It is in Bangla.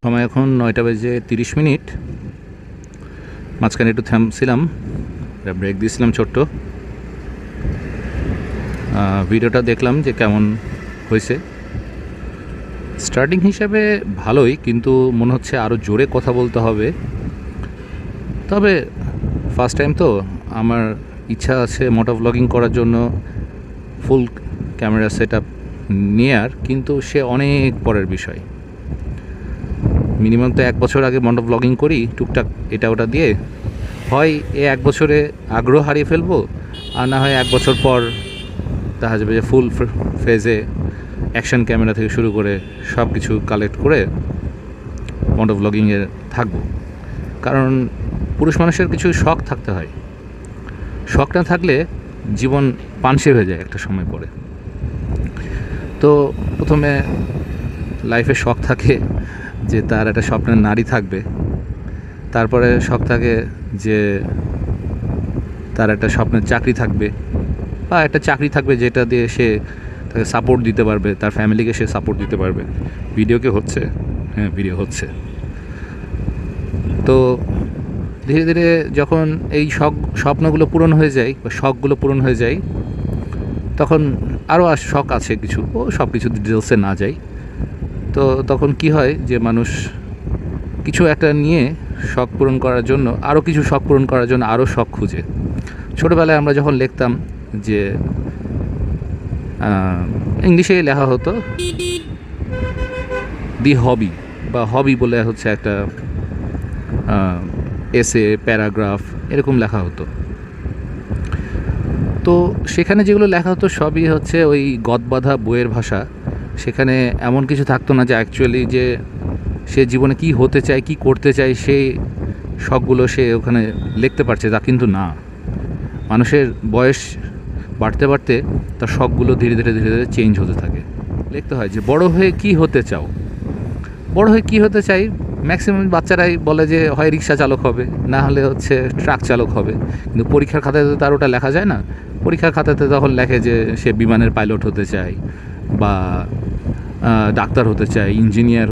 সময় এখন 9:30। মাঝখানে একটু থামছিলাম, ব্রেক দিয়েছিলাম ছোট্ট। ভিডিওটা দেখলাম যে কেমন হয়েছে। স্টার্টিং হিসাবে ভালোই, কিন্তু মনে হচ্ছে আরও জোরে কথা বলতে হবে। তবে ফার্স্ট টাইম তো, আমার ইচ্ছা আছে মোটো ব্লগিং করার জন্য ফুল ক্যামেরা সেট আপ নেওয়ার, কিন্তু সে অনেক পরের বিষয়। মিনিমাম তো 1 বছর আগে মোটো ব্লগিং করি টুকটাক এটা ওটা দিয়ে, হয় 1 বছরে আগ্রহ হারিয়ে ফেলবো, আর না হয় 1 বছর পর দেখা যাবে যে ফুল ফেজে অ্যাকশন ক্যামেরা থেকে শুরু করে সব কিছু কালেক্ট করে মোটো ব্লগিংয়ে থাকবো। কারণ পুরুষ মানুষের কিছু শখ থাকতে হয়, শখ না থাকলে জীবন পানসে হয়ে যায় একটা সময় পরে। তো প্রথমে লাইফে শখ থাকে যে তার একটা স্বপ্নের নারী থাকবে, তারপরে শখ থাকে যে তার একটা স্বপ্নের চাকরি থাকবে, বা একটা চাকরি থাকবে যেটা দিয়ে সে তাকে সাপোর্ট দিতে পারবে, তার ফ্যামিলিকে সে সাপোর্ট দিতে পারবে। ভিডিওকে হচ্ছে, হ্যাঁ ভিডিও হচ্ছে। তো ধীরে ধীরে যখন এই স্বপ্নগুলো পূরণ হয়ে যায় বা শখগুলো পূরণ হয়ে যায়, তখন আরও শখ আছে কিছু, ও সব কিছু ডিটেলসে না যাই। তো তখন কি হয় যে মানুষ কিছু একটা নিয়ে শখ পূরণ করার জন্য আরও কিছু শখ পূরণ করার জন্য আরও শখ খুঁজে। ছোটোবেলায় আমরা যখন লিখতাম যে ইংলিশে লেখা হতো দি হবি, বা হবি বলে হচ্ছে একটা এসে, প্যারাগ্রাফ এরকম লেখা হতো। তো সেখানে যেগুলো লেখা হতো সবই হচ্ছে ওই গদবাঁধা বইয়ের ভাষা। সেখানে এমন কিছু থাকতো না যে অ্যাকচুয়ালি যে সে জীবনে কী হতে চায়, কী করতে চায়, সেই শখগুলো সে ওখানে লিখতে পারছে, তা কিন্তু না। মানুষের বয়স বাড়তে বাড়তে তার শখগুলো ধীরে ধীরে ধীরে ধীরে চেঞ্জ হতে থাকে। লিখতে হয় যে বড় হয়ে কী হতে চাও। বড় হয়ে কী হতে চাই, ম্যাক্সিমাম বাচ্চারাই বলে যে হয় রিক্সা চালক হবে, না হলে হচ্ছে ট্রাক চালক হবে। কিন্তু পরীক্ষার খাতায় তো তার ওটা লেখা যায় না। পরীক্ষার খাতাতে তখন লেখে যে সে বিমানের পাইলট হতে চায়, বা ডাক্তার হতে চায়, ইঞ্জিনিয়ার